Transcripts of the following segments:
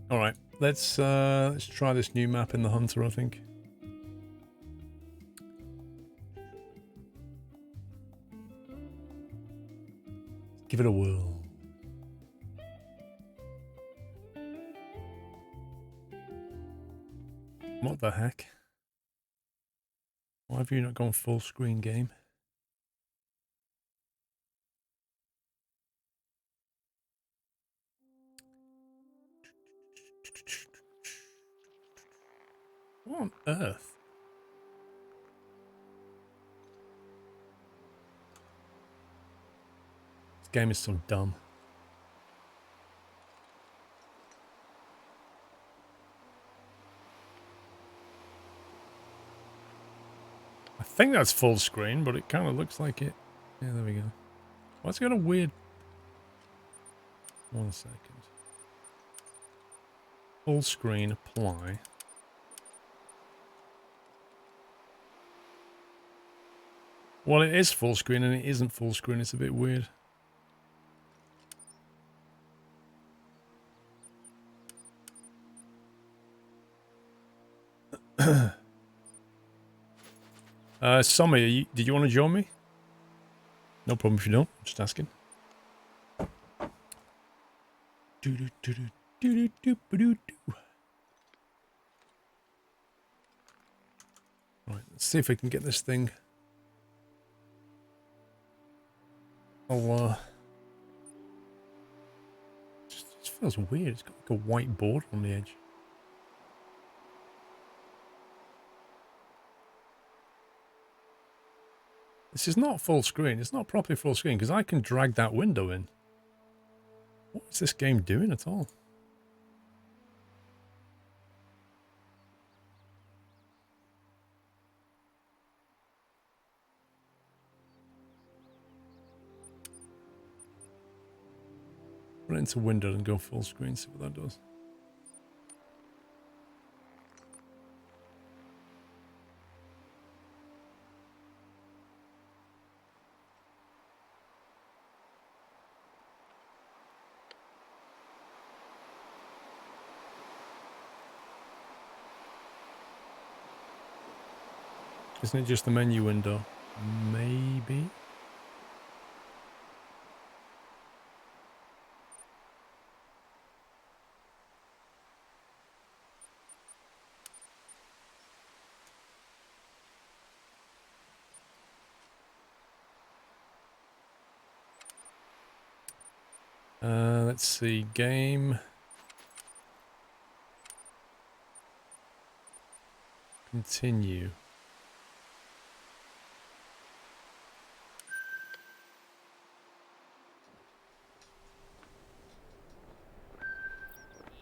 All right, let's try this new map in the Hunter, I think. Give it a whirl. What the heck? Why have you not gone full screen, game? What on earth? This game is so dumb. I think that's full screen, but it kind of looks like it. Yeah, there we go. Why has it got a weird... 1 second. Full screen, apply. Well, it is full screen and it isn't full screen. It's a bit weird. Sammy, did you want to join me? No problem if you don't. Just asking. Right, let's see if we can get this thing. Oh, just feels weird. It's got like a white border on the edge. This is not full screen. It's not properly full screen because I can drag that window in. What is this game doing at all? Put it into window and go full screen, see what that does. Isn't it just the menu window? Maybe. Let's see, game. Continue.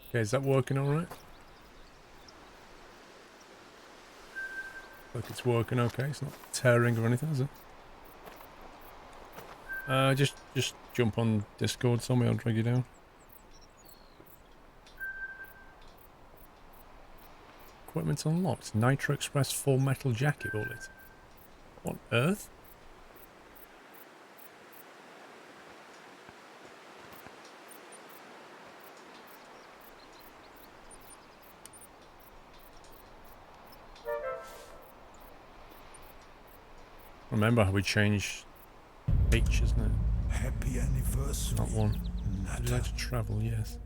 Okay, is that working all right? Look, it's working okay. It's not tearing or anything, is it? Just jump on Discord. Somebody will drag you down. Equipment unlocked. Nitro Express full metal jacket bullet. What on earth? Remember how we changed H, isn't it? Happy anniversary. Not one. Would you like to travel? Yes.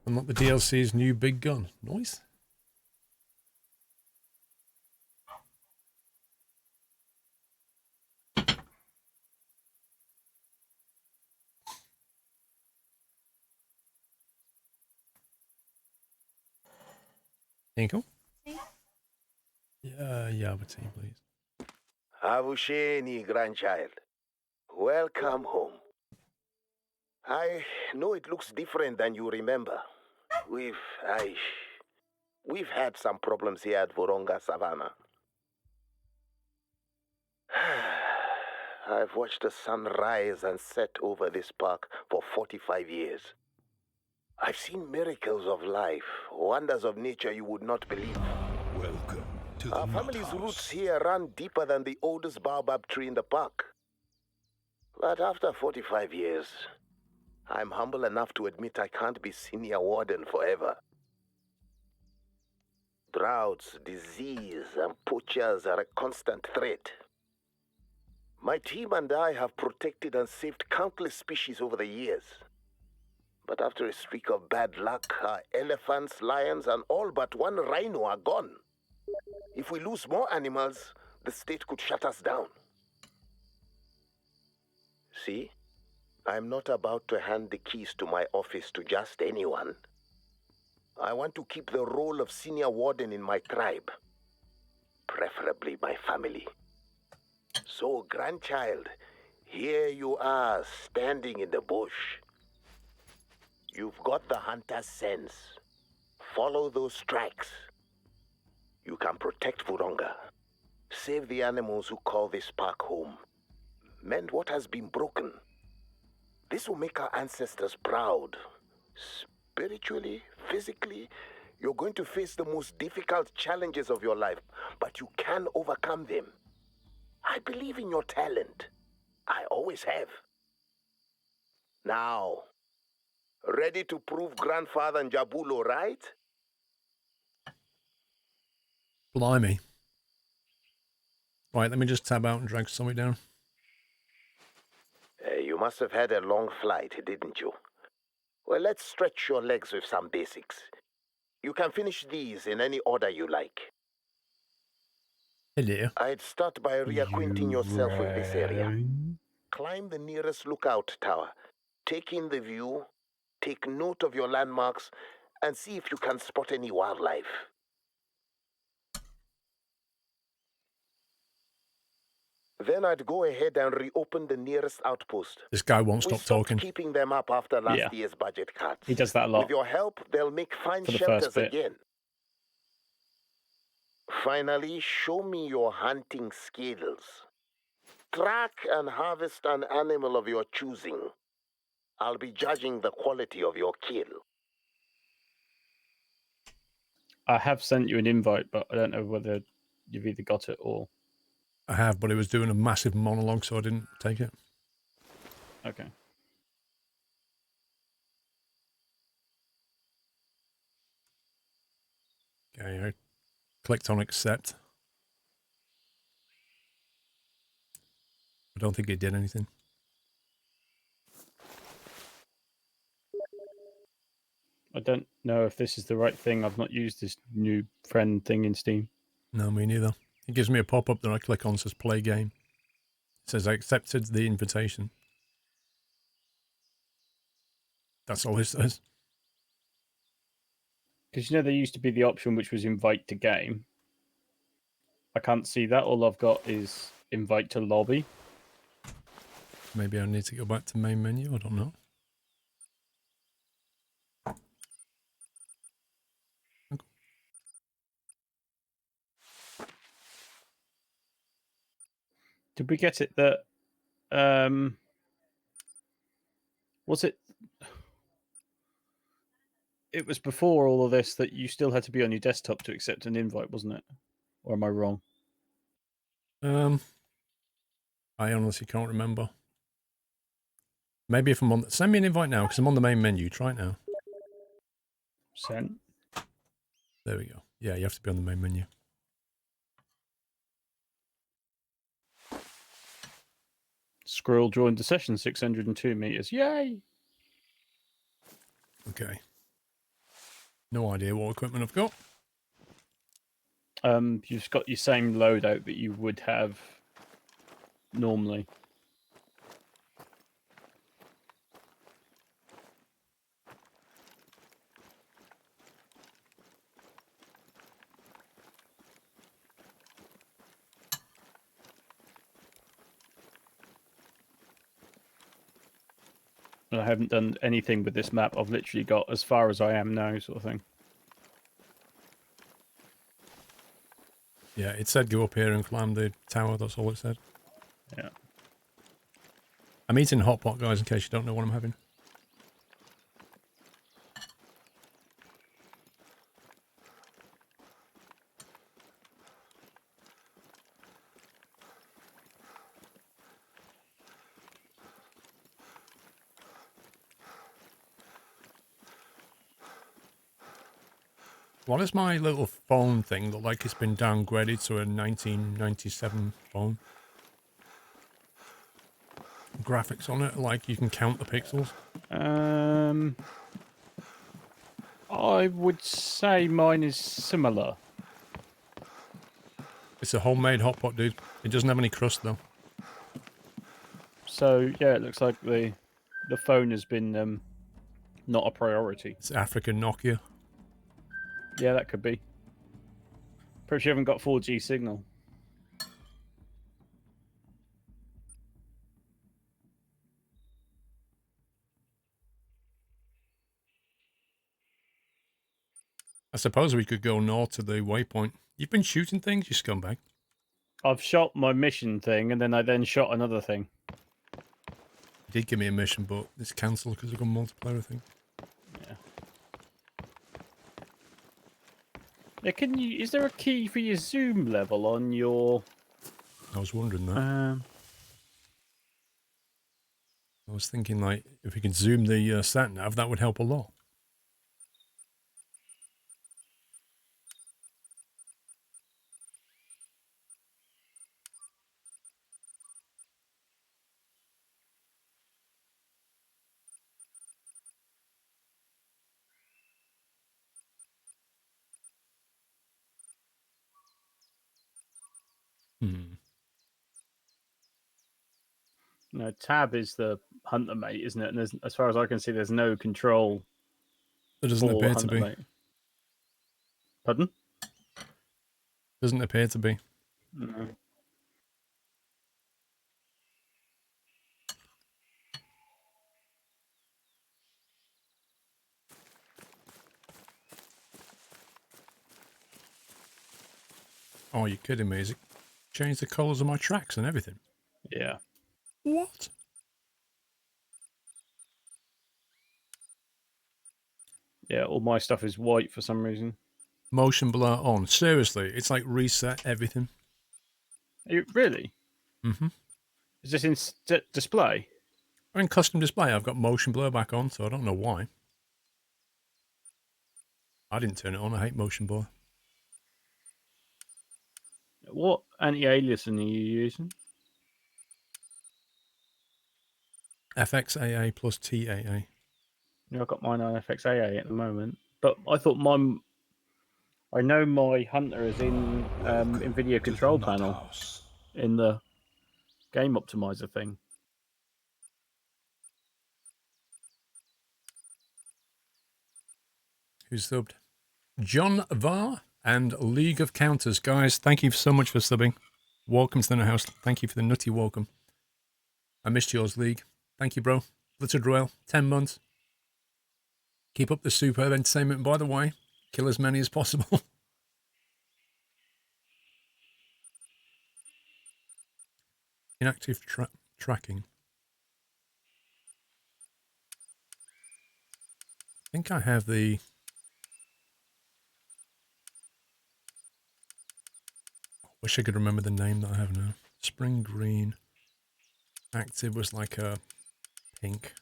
Unlock the DLC's new big gun. Nice. Inkle? Yeah, but tea, please. Avusheni, grandchild. Welcome home. I know it looks different than you remember. We've had some problems here at Voronga Savannah. I've watched the sun rise and set over this park for 45 years. I've seen miracles of life, wonders of nature you would not believe. Welcome to the Our family's roots here run deeper than the oldest baobab tree in the park. But after 45 years, I'm humble enough to admit I can't be senior warden forever. Droughts, disease, and poachers are a constant threat. My team and I have protected and saved countless species over the years. But after a streak of bad luck, our elephants, lions, and all but one rhino are gone. If we lose more animals, the state could shut us down. See? I'm not about to hand the keys to my office to just anyone. I want to keep the role of senior warden in my tribe. Preferably my family. So, grandchild, here you are, standing in the bush. You've got the hunter's sense. Follow those tracks. You can protect Vuronga. Save the animals who call this park home. Mend what has been broken. This will make our ancestors proud. Spiritually, physically, you're going to face the most difficult challenges of your life, but you can overcome them. I believe in your talent. I always have. Now, ready to prove Grandfather Njabulo right? Blimey. Right, let me just tab out and drag something down. You must have had a long flight, didn't you? Well, let's stretch your legs with some basics. You can finish these in any order you like. Hello. I'd start by reacquainting yourself with this area. Climb the nearest lookout tower. Take in the view, take note of your landmarks, and see if you can spot any wildlife. Then I'd go ahead and reopen the nearest outpost. This guy won't We stop stopped talking. keeping them up after last year's budget cuts. He does that a lot. With your help, they'll make fine For the shelters first bit. again. Finally, show me your hunting skills. Track and harvest an animal of your choosing. I'll be judging the quality of your kill. I have sent you an invite, but I don't know whether you've either got it or... I have, but it was doing a massive monologue, so I didn't take it. Okay. Okay, I clicked on accept. I don't think it did anything. I don't know if this is the right thing. I've not used this new friend thing in Steam. No, me neither. It gives me a pop-up that I click on, says play game. It says I accepted the invitation. That's all it says. Because, you know, there used to be the option which was invite to game. I can't see that. All I've got is invite to lobby. Maybe I need to go back to main menu. I don't know. Did we get it that... was it... It was before all of this that you still had to be on your desktop to accept an invite, wasn't it? Or am I wrong? I honestly can't remember. Maybe if I'm on... Send me an invite now, because I'm on the main menu. Try it now. Sent. There we go. Yeah, you have to be on the main menu. Squirrel joined the session, 602 meters. Yay! Okay. No idea what equipment I've got. You've got your same loadout that you would have normally. I haven't done anything with this map. I've literally got as far as I am now, sort of thing. Yeah, it said go up here and climb the tower. That's all it said. Yeah. I'm eating hot pot, guys, in case you don't know what I'm having. Why does my little phone thing look like it's been downgraded to a 1997 phone? Graphics on it, like you can count the pixels. I would say mine is similar. It's a homemade hot pot, dude. It doesn't have any crust though. So yeah, it looks like the phone has been not a priority. It's African Nokia. Yeah, that could be. Pretty sure you haven't got 4G signal. I suppose we could go north to the waypoint. You've been shooting things, you scumbag. I've shot my mission thing, and then I shot another thing. You did give me a mission, but it's cancelled because I've got multiplayer, I think. Yeah. Yeah, can you? Is there a key for your zoom level on your? I was wondering that. I was thinking, like, if we could zoom the sat nav, that would help a lot. No, tab is the hunter mate, isn't it? And there's, as far as I can see, there's no control. There doesn't for appear to hunter be. mate. Pardon? Doesn't appear to be. No. Oh, you're kidding me. Is it changed the colours of my tracks and everything? Yeah. What? Yeah, all my stuff is white for some reason. Motion blur on. Seriously, it's like reset everything. Really? Mm-hmm. Is this in display? In custom display, I've got motion blur back on, so I don't know why. I didn't turn it on. I hate motion blur. What anti-aliasing are you using? FXAA plus TAA. Yeah, I've got mine on FXAA at the moment. But I thought mine... I know my Hunter is in NVIDIA control panel House. in the game optimizer thing. Who's subbed? John Var and League of Counters. Guys, thank you so much for subbing. Welcome to the house. Thank you for the nutty welcome. I missed yours, League. Thank you, bro. Little Droil, 10 months. Keep up the superb entertainment, by the way. Kill as many as possible. Inactive tracking. I think I have the... Wish I could remember the name that I have now. Spring green. Active was like a pink.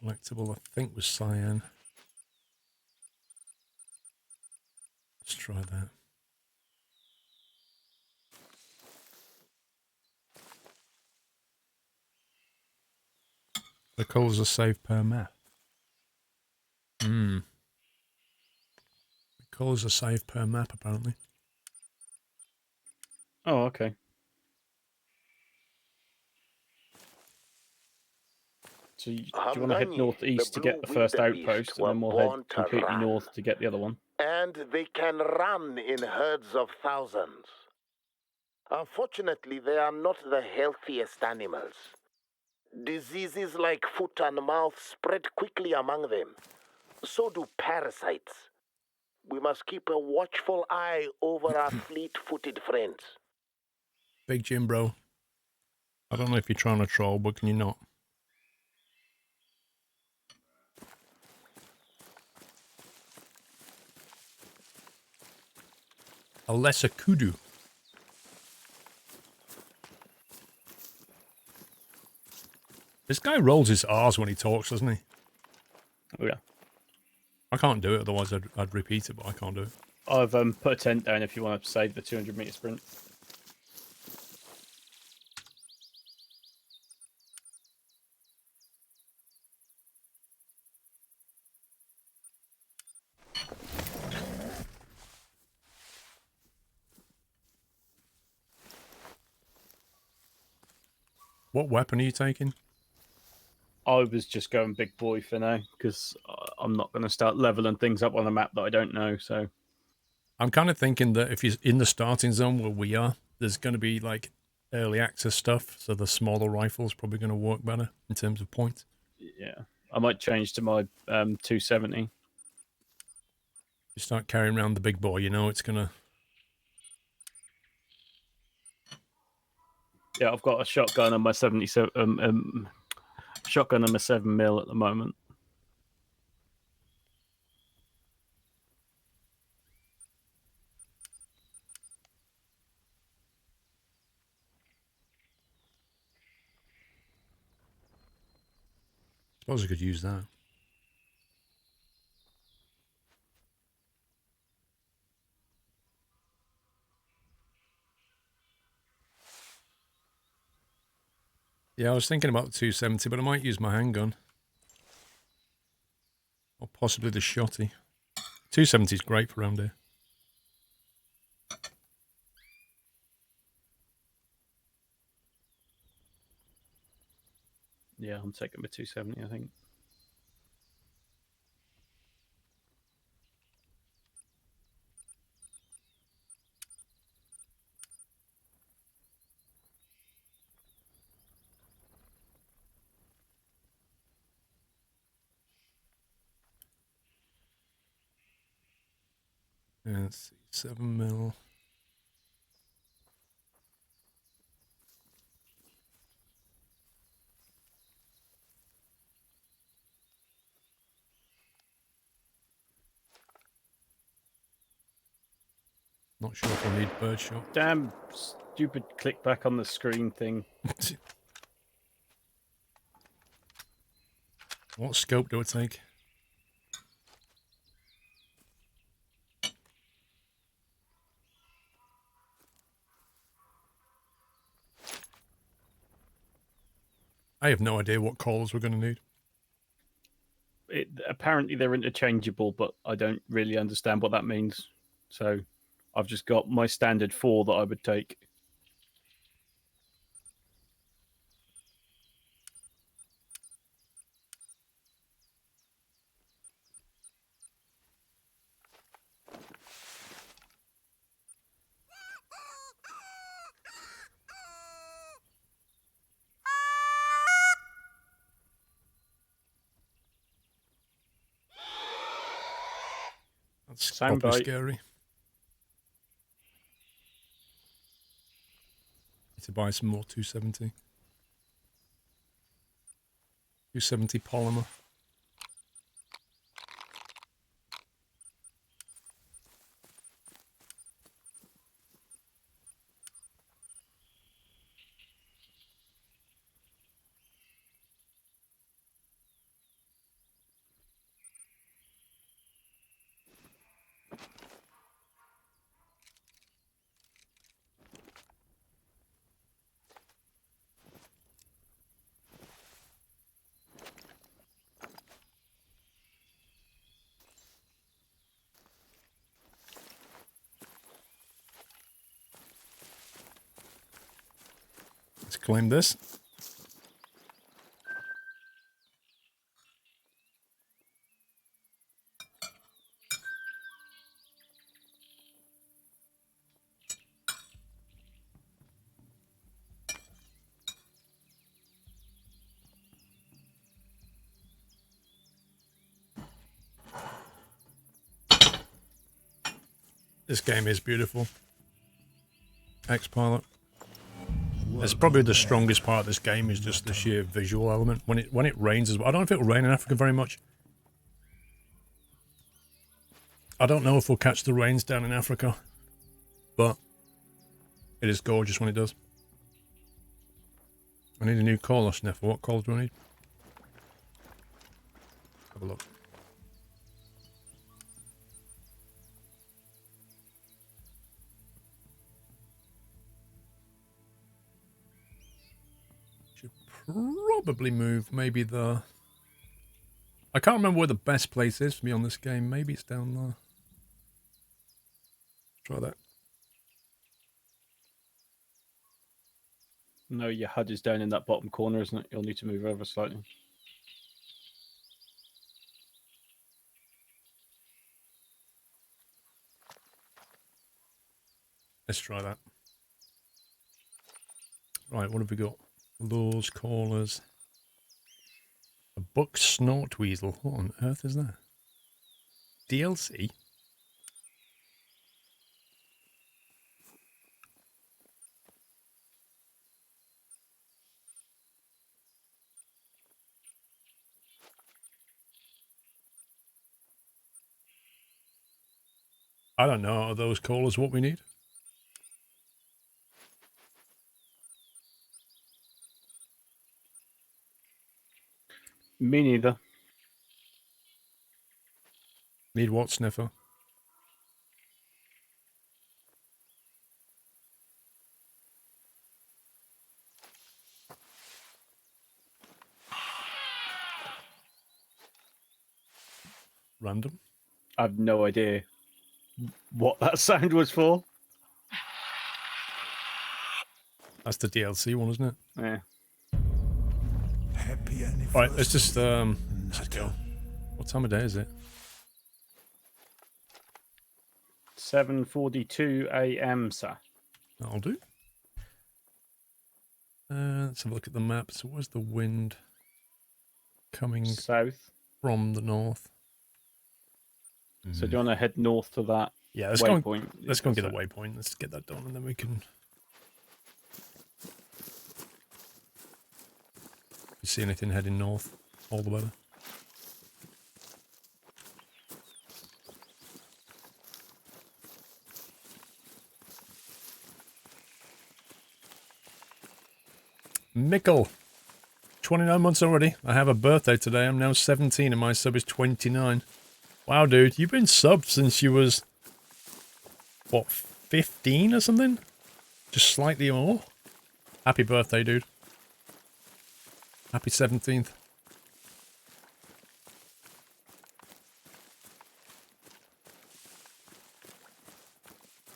Collectible, I think, was cyan. Let's try that. The colours are saved per map. The colours are saved per map, apparently. Oh, okay. So do you want to head northeast to get the first outpost, and then we'll head completely north to get the other one? And they can run in herds of thousands. Unfortunately, they are not the healthiest animals. Diseases like foot and mouth spread quickly among them. So do parasites. We must keep a watchful eye over our fleet-footed friends. Big Jim, bro. I don't know if you're trying to troll, but can you not? A lesser kudu. This guy rolls his R's when he talks, doesn't he? Oh yeah. I can't do it, otherwise I'd repeat it, but I can't do it. I've put a tent down if you want to save the 200-meter sprint. What weapon are you taking? I was just going big boy for now because I'm not going to start leveling things up on a map that I don't know. So I'm kind of thinking that if you're in the starting zone where we are, there's going to be like early access stuff, so the smaller rifle's probably going to work better in terms of points. yeah, I might change to my 270. You start carrying around the big boy, you know it's going to... Yeah, I've got a shotgun on my 77. Shotgun on my 7mm at the moment. suppose I could use that. Yeah, I was thinking about the 270, but I might use my handgun. Or possibly the shotty. 270 is great for around here. Yeah, I'm taking my 270, I think. Yeah, let's see, 7mm. Not sure if I need birdshot. Damn stupid click back on the screen thing. What scope do I take? I have no idea what callers we're going to need. Apparently they're interchangeable, but I don't really understand what that means. So I've just got my standard 4 that I would take. That's Sound probably bite. scary. Need to buy some more 270. 270 polymer. Let's claim this. This game is beautiful. X-Pilot. It's probably the strongest part of this game is just the sheer visual element. When it rains as well. I don't know if it will rain in Africa very much. I don't know if we'll catch the rains down in Africa. but it is gorgeous when it does. I need a new caller sniffer. What call do I need? Have a look. Should probably move maybe the... I can't remember where the best place is for me on this game. Maybe it's down there. Try that. No, your HUD is down in that bottom corner, isn't it? You'll need to move over slightly. Let's try that. Right, what have we got? Lures, callers. A buck snort weasel. What on earth is that? DLC? I don't know. Are those callers what we need? Me neither. Need what, sniffer? Random. I have no idea what that sound was for. That's the DLC one, isn't it? Yeah. Happy anniversary. Right, let's just go. What time of day is it? 7:42 a.m., sir. That'll do. Let's have a look at the map. So where's the wind coming South. from the north? So do you want to head north to that Yeah, let's go. waypoint? Let's go and get a waypoint. Let's get that done, and then we can. You see anything heading north? All the weather. Mickle, 29 months already. I have a birthday today. I'm now 17 and my sub is 29. Wow, dude, you've been subbed since you was, what, 15 or something? Just slightly more? Happy birthday, dude. Happy 17th.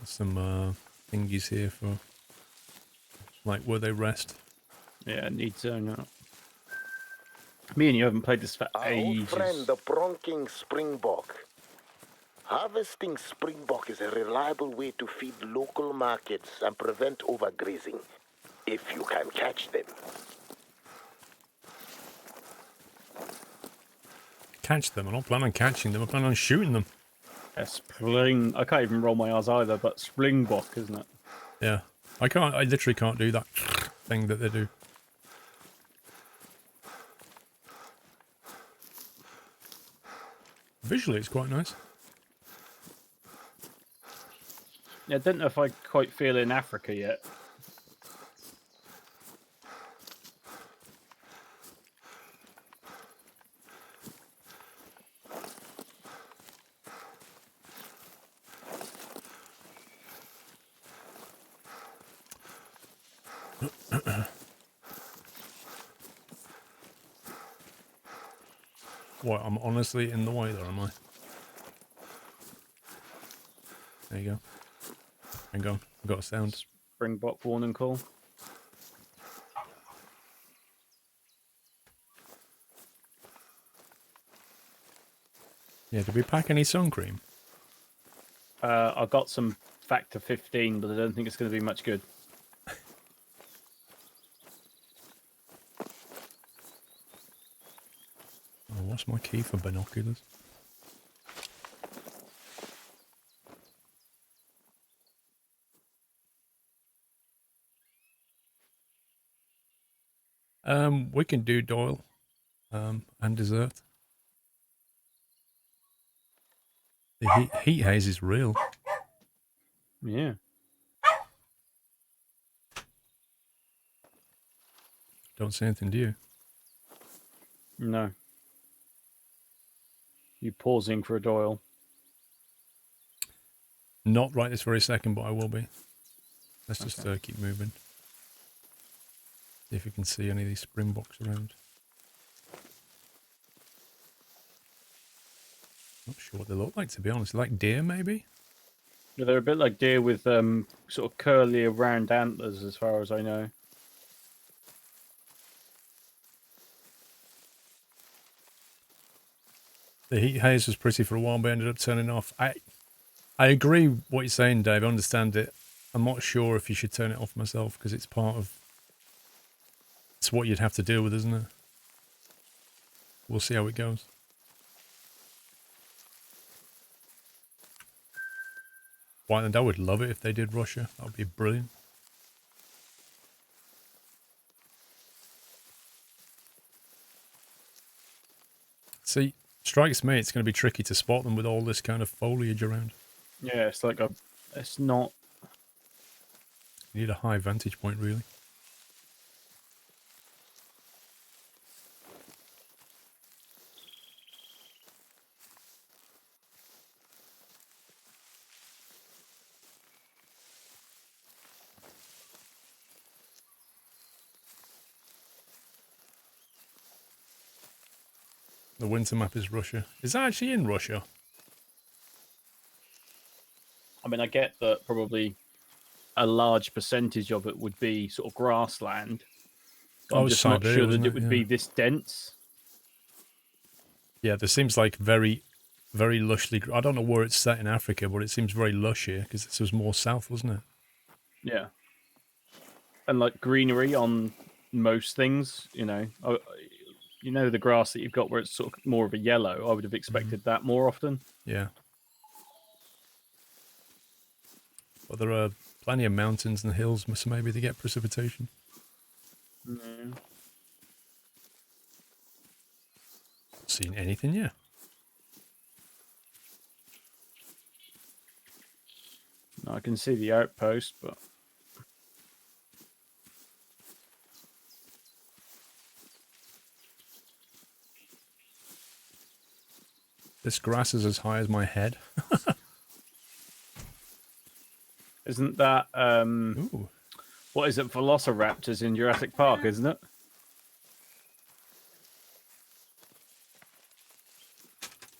Some thingies here for, like, where they rest. Yeah, need zone out. Me and you haven't played this for Our ages. old friend, the bronking springbok. Harvesting springbok is a reliable way to feed local markets and prevent overgrazing, if you can catch them. Catch them. I don't plan on catching them. I plan on shooting them. A spring. I can't even roll my R's either, but springbok, isn't it? Yeah. I literally can't do that thing that they do. Visually, it's quite nice. Yeah, I don't know if I quite feel in Africa yet. What, I'm honestly in the way there, am I? There you go. Hang on, I've got a sound. Springbok warning call. Yeah, did we pack any sun cream? I got some factor 15, but I don't think it's going to be much good. Oh, what's my key for binoculars? We can do Doyle, and dessert. The heat haze is real. Yeah. don't see anything, do you? No. You pausing for a Doyle? Not right this very second, but I will be. Let's just Okay. keep moving. See if we can see any of these springboks around. Not sure what they look like, to be honest. Like deer, maybe? Yeah, they're a bit like deer with sort of curly round antlers, as far as I know. The heat haze was pretty for a while, but ended up turning off. I agree what you're saying, Dave. I understand it. I'm not sure if you should turn it off myself, because it's part of... It's what you'd have to deal with, isn't it? We'll see how it goes. Whiteland, I would love it if they did Russia. That would be brilliant. See, strikes me it's going to be tricky to spot them with all this kind of foliage around. Yeah, it's like it's not. You need a high vantage point, really. The winter map is Russia. Is that actually in Russia? I mean, I get that probably a large percentage of it would be sort of grassland. But I'm just not Siberia, sure that wasn't it would be this dense. Yeah, there seems like very, very lushly... I don't know where it's set in Africa, but it seems very lush here, because this was more south, wasn't it? Yeah. And like greenery on most things, you know. You know, the grass that you've got where it's sort of more of a yellow, I would have expected that more often. Yeah. But there are plenty of mountains and hills, so maybe they get precipitation. Mm. Not seen anything yet. No, I can see the outpost, but... This grass is as high as my head. Isn't that, Ooh. what is it, Velociraptors in Jurassic Park, isn't it?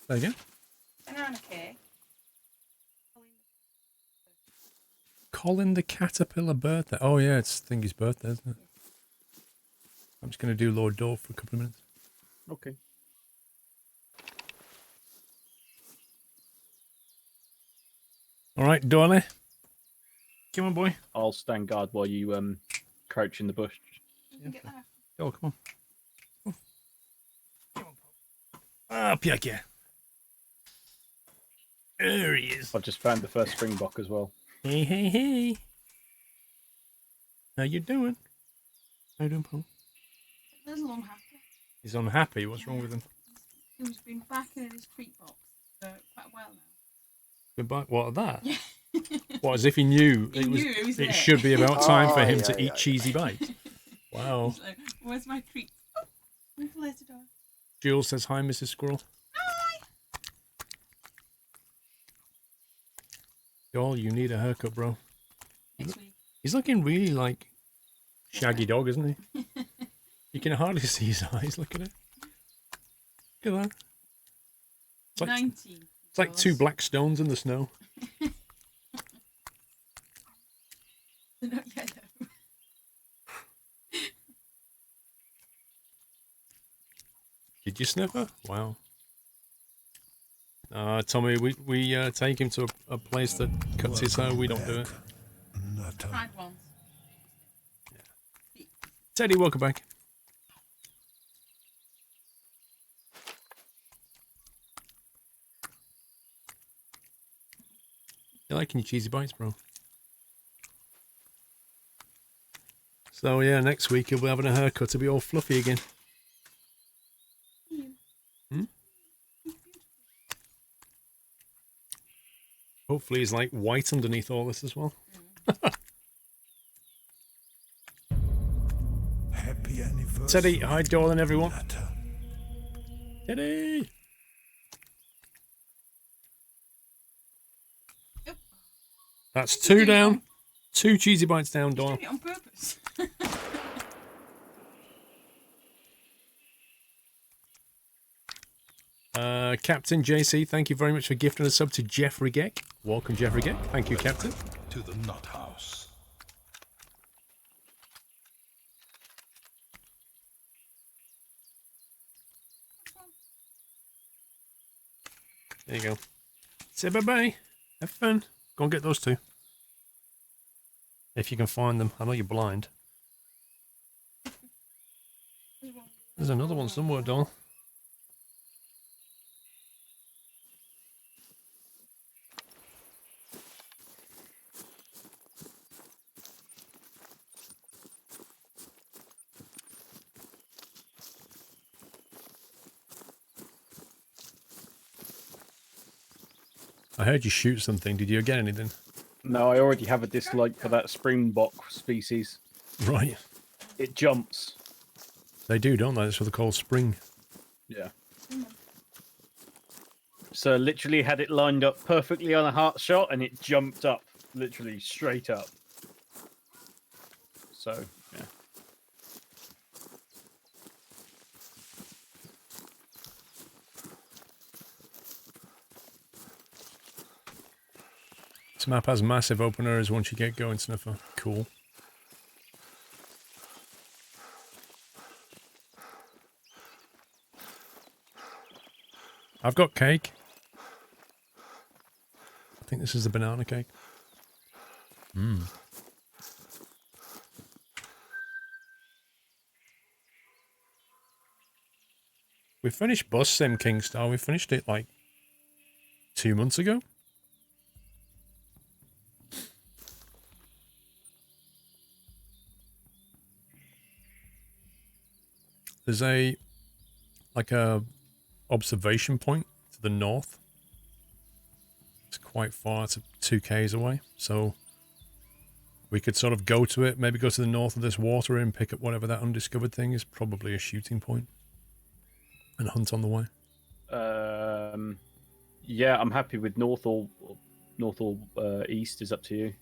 There you go. Banana cake. Colin the Caterpillar birthday. Oh, yeah, it's Thingy's birthday, isn't it? I'm just going to do Lord Dorf for a couple of minutes. Okay. All right, Dolly. Come on, boy. I'll stand guard while you crouch in the bush. You can get that. Oh, come on. Come on. Up here. There he is. I've just found the first springbok as well. Hey, hey, hey. How you doing? How you doing, Paul? There's a little unhappy. He's unhappy. What's wrong with him? He's been back in his treat box for quite a while now. Goodbye. What, that? Yeah. What, as if he knew He knew it was it there. should be about time for him yeah, to eat yeah, cheesy bites. Wow. He's like, where's my treat? Oh, until later, darling. Jules says hi, Mrs. Squirrel. Hi. Joel, you need a haircut, bro. Next week. He's looking really like Shaggy Dog, isn't he? You can hardly see his eyes. Look at it. Look at that. It's like, 19. it's like two black stones in the snow. They're not yellow. Did you sniff her? Wow. Tommy, we take him to a place that cuts his hair. We don't do it. Nutter. Tried once. Teddy, welcome back. You liking your cheesy bites, bro? So yeah, next week he'll be having a haircut to be all fluffy again. Hmm? Hopefully he's like white underneath all this as well. Happy anniversary. Teddy, hi, darling, everyone. matter. Teddy. That's two down. 2 cheesy bites down, He's Doyle. doing it on purpose. Captain JC, thank you very much for gifting a sub to Jeffrey Geck. Welcome, Jeffrey Geck. Thank you, Captain. To the nut house. There you go. Say bye-bye. Have fun. Go and get those 2. If you can find them. I know you're blind. There's another one somewhere, Doll. I heard you shoot something. Did you get anything? No, I already have a dislike for that springbok species. Right. It jumps. They do, don't they? That's what they're called, spring. Yeah. So literally had it lined up perfectly on a heart shot and it jumped up, literally straight up. So, yeah. This map has massive open areas once you get going, Sniffer. Cool. I've got cake. I think this is the banana cake. Mmm. We finished Bus Sim Kingstar. We finished it like 2 months ago. There's a observation point to the north. It's quite far. It's 2 k's away. So we could sort of go to it, maybe go to the north of this water and pick up whatever that undiscovered thing is. Probably a shooting point. And hunt on the way. Yeah, I'm happy with north or east. Is up to you.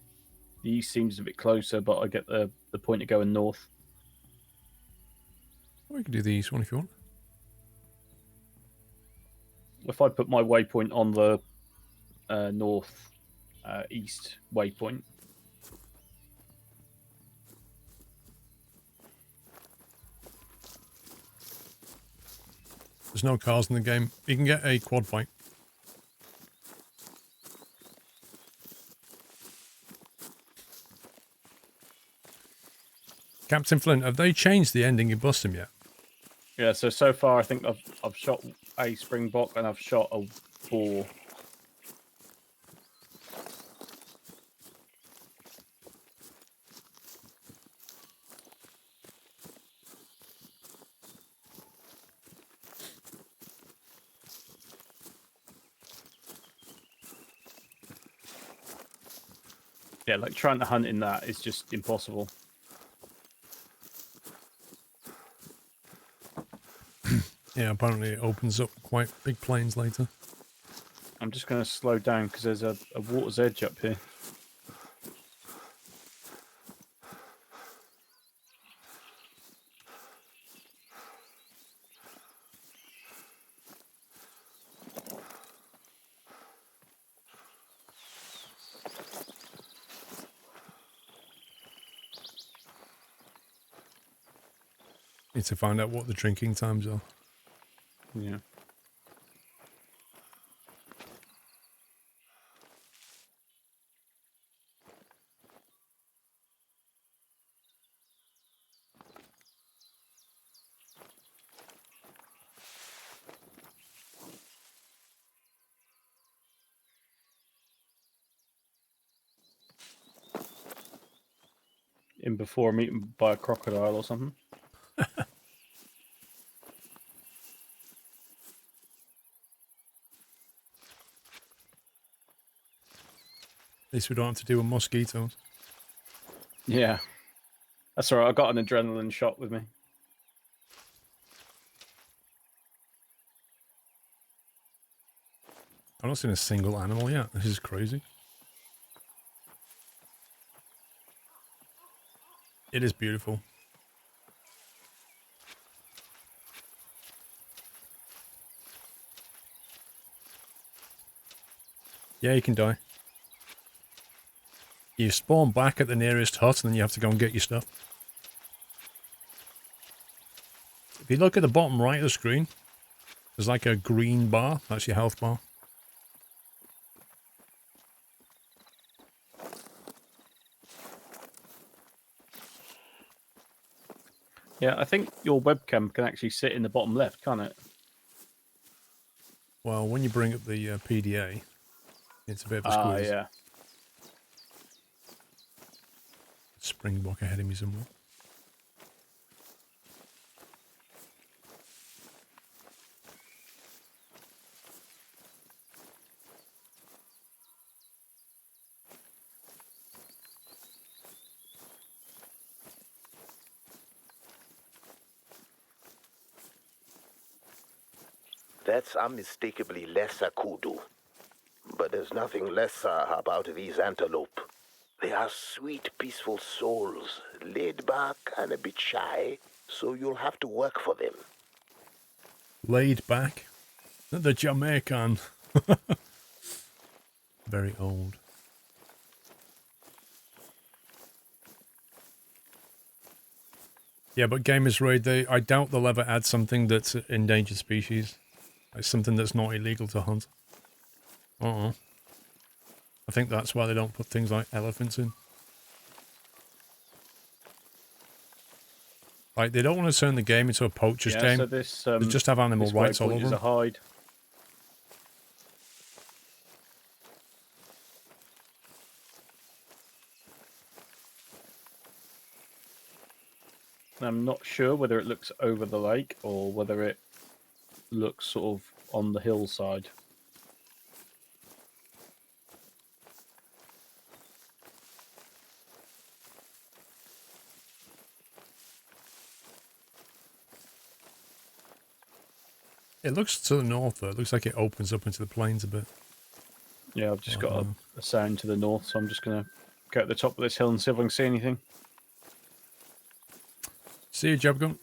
The east seems a bit closer, but I get the point of going north. We could do the east one if you want. If I put my waypoint on the north east waypoint. There's no cars in the game. You can get a quad bike. Captain Flint, have they changed the ending in Bus Sim yet? Yeah, so far I think I've shot a springbok and I've shot a boar. Yeah, like trying to hunt in that is just impossible. Yeah, apparently it opens up quite big plains later. I'm just going to slow down because there's a water's edge up here. Need to find out what the drinking times are. Yeah. In before I'm eaten by a crocodile or something. At least we don't have to deal with mosquitoes. Yeah. That's all right. I got an adrenaline shot with me. I've not seen a single animal yet. This is crazy. It is beautiful. Yeah, you can die. You spawn back at the nearest hut and then you have to go and get your stuff. If you look at the bottom right of the screen, there's like a green bar. That's your health bar. Yeah, I think your webcam can actually sit in the bottom left, can't it? Well, when you bring up the PDA, it's a bit of a squeeze. Yeah. Springbok ahead of me somewhere. That's unmistakably lesser kudu. But there's nothing lesser about these antelope. They are sweet, peaceful souls, laid back and a bit shy, so you'll have to work for them. Laid back. The Jamaican. Very old. Yeah, but Gamers Raid, I doubt they'll ever add something that's an endangered species. Like something that's not illegal to hunt. I think that's why they don't put things like elephants in. Like, they don't want to turn the game into a poacher's game. So this They just have animal rights all over is a them. hide. I'm not sure whether it looks over the lake or whether it looks sort of on the hillside. It looks to the north, though. It looks like it opens up into the plains a bit. Yeah, I've just got a sound to the north, so I'm just going to go at the top of this hill and see if I can see anything. See you, Jabgun.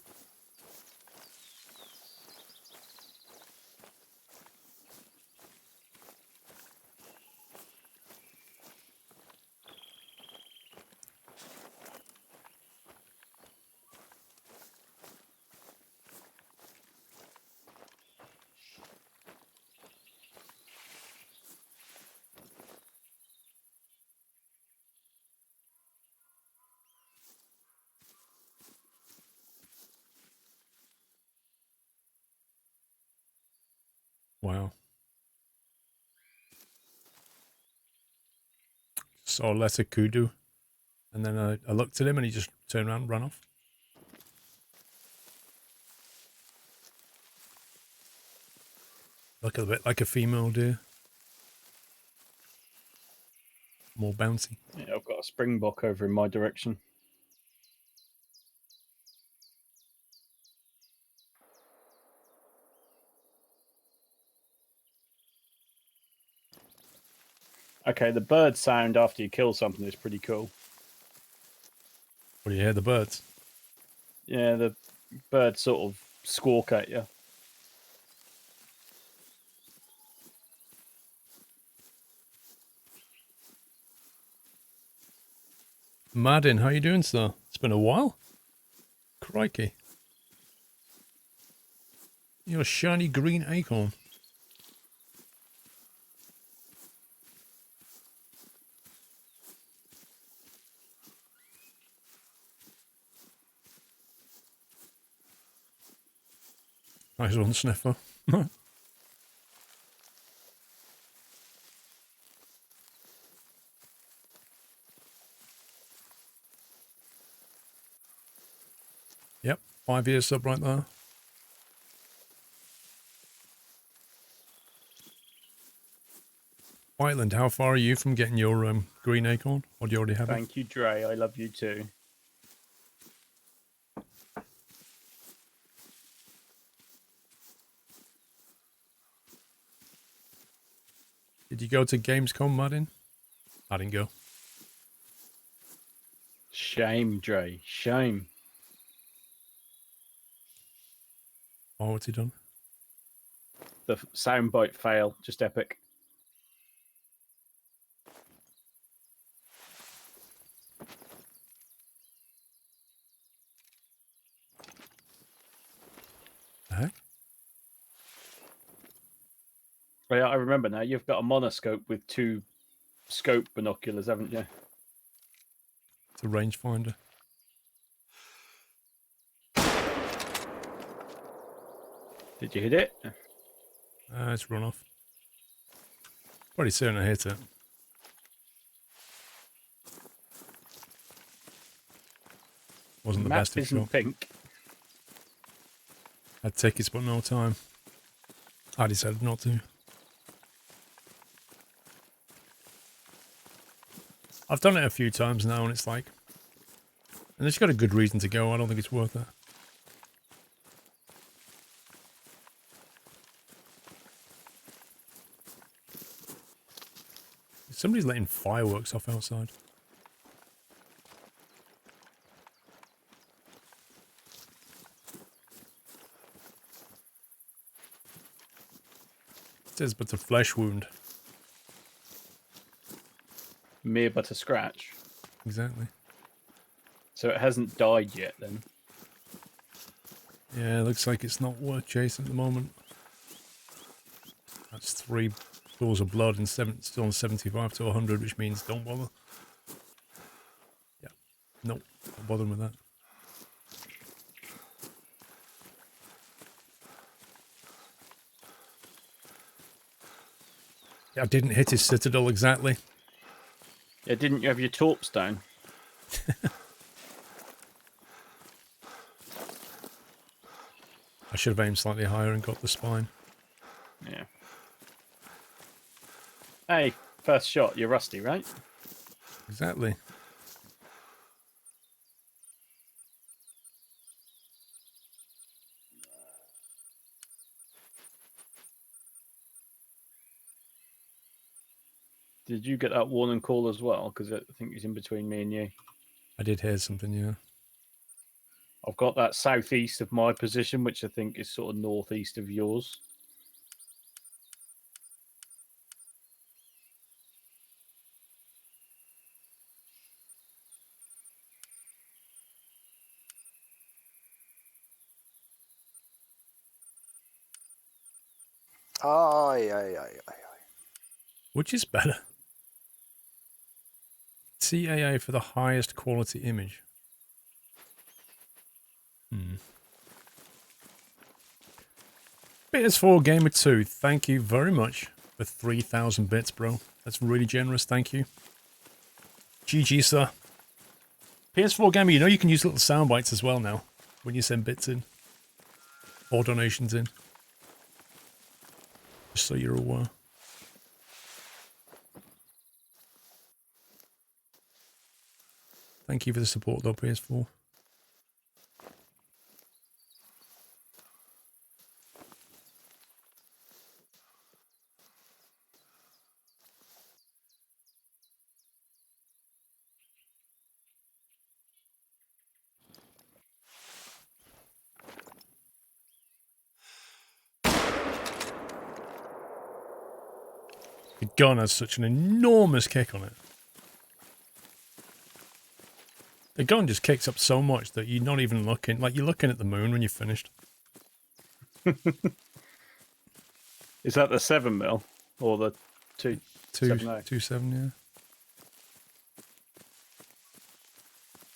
Wow. Saw letter kudu. And then I looked at him and he just turned around and ran off. Look a bit like a female deer. More bouncy. Yeah, I've got a springbok over in my direction. Okay, the bird sound after you kill something is pretty cool. What do you hear? The birds? Yeah, the birds sort of squawk at you. Madden, how you doing, sir? It's been a while. Crikey. Your shiny green acorn. Nice one, Sniffer. Yep, 5 years sub right there. Whiteland, how far are you from getting your green acorn? Or do you already have it? Thank you, Dre. I love you too. Did you go to Gamescom, Martin? I didn't go. Shame, Dre. Shame. Oh, what's he done? The soundbite fail. Just epic. The heck? Oh, yeah, I remember now. You've got a monoscope with 2 scope binoculars, haven't you? It's a rangefinder. Did you hit it? It's run off. Pretty soon I hit it. Wasn't the Map best of isn't shot. pink. Had tickets but no time. I decided not to. I've done it a few times now and it's like... And it's got a good reason to go. I don't think it's worth it. Somebody's letting fireworks off outside. It says but a flesh wound. Mere but a scratch. Exactly. So it hasn't died yet then. Yeah, it looks like it's not worth chasing at the moment. That's 3 pools of blood and still on 75 to 100, which means don't bother. Yeah, nope, not bothering with that. Yeah, I didn't hit his citadel exactly. Yeah, didn't you have your torps down? I should have aimed slightly higher and got the spine. Yeah. Hey, first shot, you're rusty, right? Exactly. Did you get that warning call as well? Because I think it's in between me and you. I did hear something, yeah. I've got that southeast of my position, which I think is sort of northeast of yours. Aye. Which is better? CAA for the highest quality image. PS4 Gamer 2, thank you very much for 3,000 bits, bro. That's really generous, thank you. GG, sir. PS4 Gamer, you know you can use little sound bites as well now when you send bits in. Or donations in. Just so you're aware. Thank you for the support though, PS4. The gun has such an enormous kick on it. The gun just kicks up so much that you're not even looking. Like, you're looking at the moon when you're finished. Is that the 7mm or the 2.70? 2.7, yeah.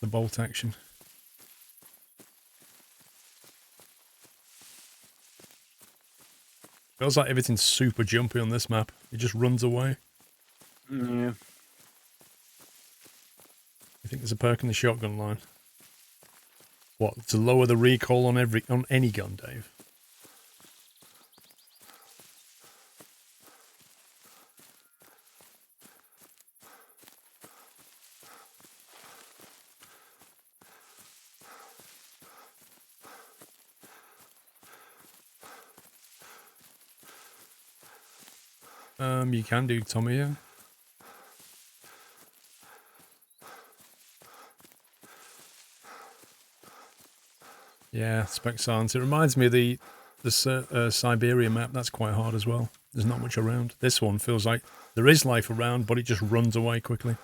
The bolt action. Feels like everything's super jumpy on this map. It just runs away. Yeah. I think there's a perk in the shotgun line. What, to lower the recoil on any gun, Dave? You can do, Tommy, yeah. Yeah, Spexant. It reminds me of the Siberia map. That's quite hard as well. There's not much around. This one feels like there is life around, but it just runs away quickly.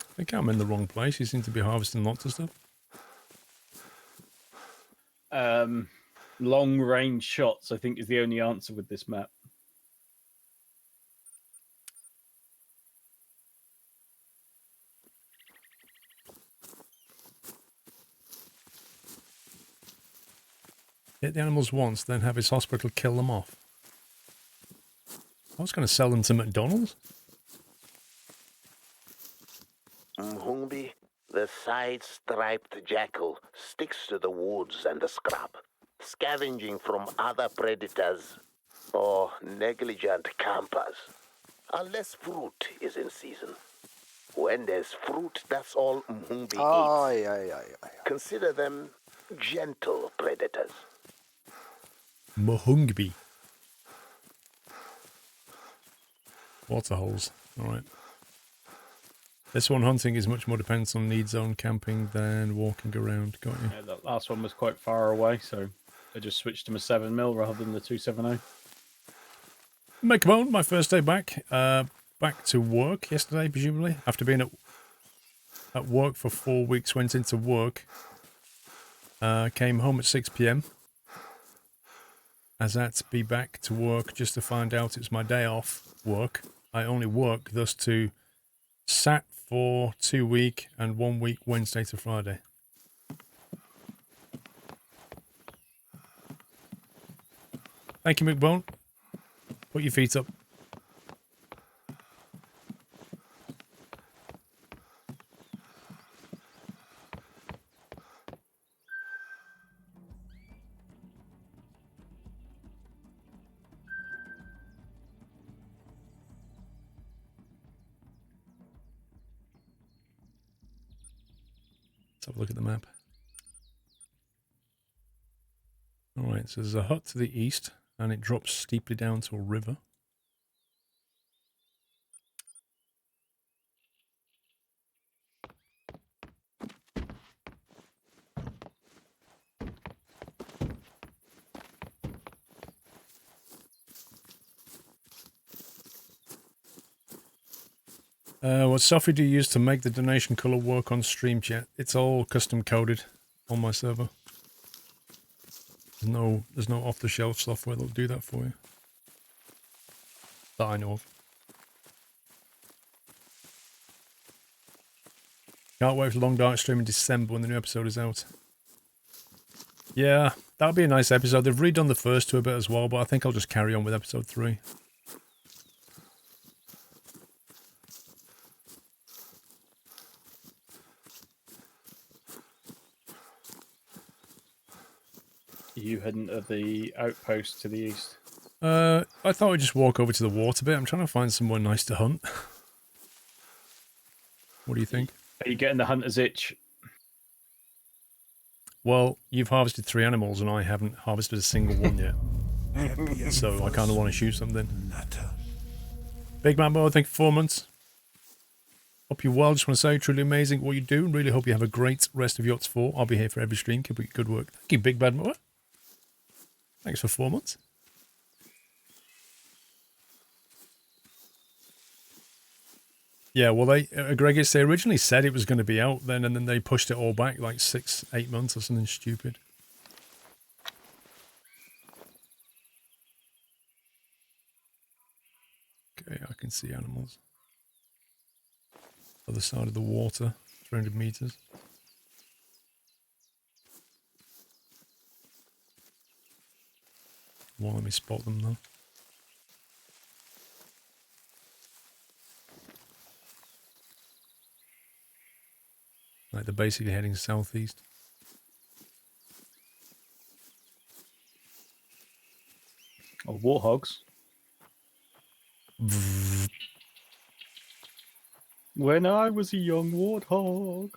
I think I'm in the wrong place. You seem to be harvesting lots of stuff. Long range shots, I think, is the only answer with this map. Hit the animals once, then have his hospital kill them off. I was going to sell them to McDonald's. Mhumbi, the side-striped jackal, sticks to the woods and the scrub, scavenging from other predators or negligent campers, unless fruit is in season. When there's fruit, that's all Mhumbi eats. Aye. Consider them gentle predators. Mohungbi. Waterholes. All right. This one hunting is much more dependent on need zone camping than walking around. Got you. Yeah, that last one was quite far away, so I just switched to my 7mm rather than the 270. Make my first day back. Back to work yesterday, presumably. After being at work for 4 weeks, went into work. Came home at 6 p.m. As I had to be back to work just to find out it's my day off work. I only work thus to sat for 2 week and 1 week Wednesday to Friday. Thank you, McBone. Put your feet up. Let's have a look at the map. Alright, so there's a hut to the east, and it drops steeply down to a river. What software do you use to make the donation color work on stream chat? It's all custom coded on my server. There's no off-the-shelf software that'll do that for you. That I know of. Can't wait for Long Dark stream in December when the new episode is out. Yeah, that'll be a nice episode. They've redone the first two a bit as well, but I think I'll just carry on with episode 3. You heading to the outpost to the east? I thought I'd just walk over to the water bit. I'm trying to find somewhere nice to hunt. What do you think? Are you getting the hunter's itch? Well, you've harvested 3 animals and I haven't harvested a single one yet. So I kind of want to shoot something. Big Man Mo, thank you for 4 months. Hope you're well. Just want to say, truly amazing what you do. Really hope you have a great rest of Yachts 4. I'll be here for every stream. Keep up good work. Thank you, Big Bad Mo. Thanks for 4 months. Yeah, well, Gregis, they originally said it was going to be out then, and then they pushed it all back like 6-8 months or something stupid. Okay, I can see animals. Other side of the water, 300 meters. Well, let me spot them though. Like they're basically heading southeast. Or warthogs? When I was a young warthog.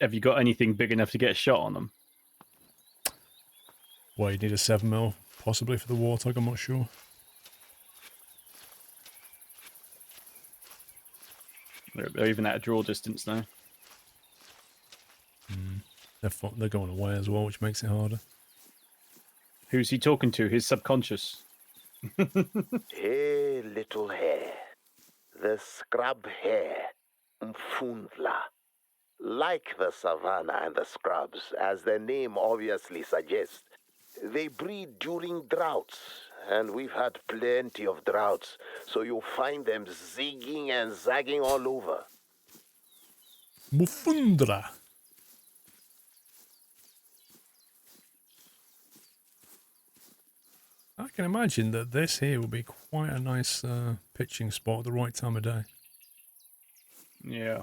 Have you got anything big enough to get a shot on them? Well, you need a 7mm, possibly for the warthog, I'm not sure. They're even at a draw distance now. They're going away as well, which makes it harder. Who's he talking to? His subconscious. Hey, little hare. The scrub hare, Mfundla. Like the savannah and the scrubs, as their name obviously suggests, they breed during droughts, and we've had plenty of droughts, so you'll find them zigging and zagging all over. Mufundra. I can imagine that this here will be quite a nice pitching spot at the right time of day. Yeah.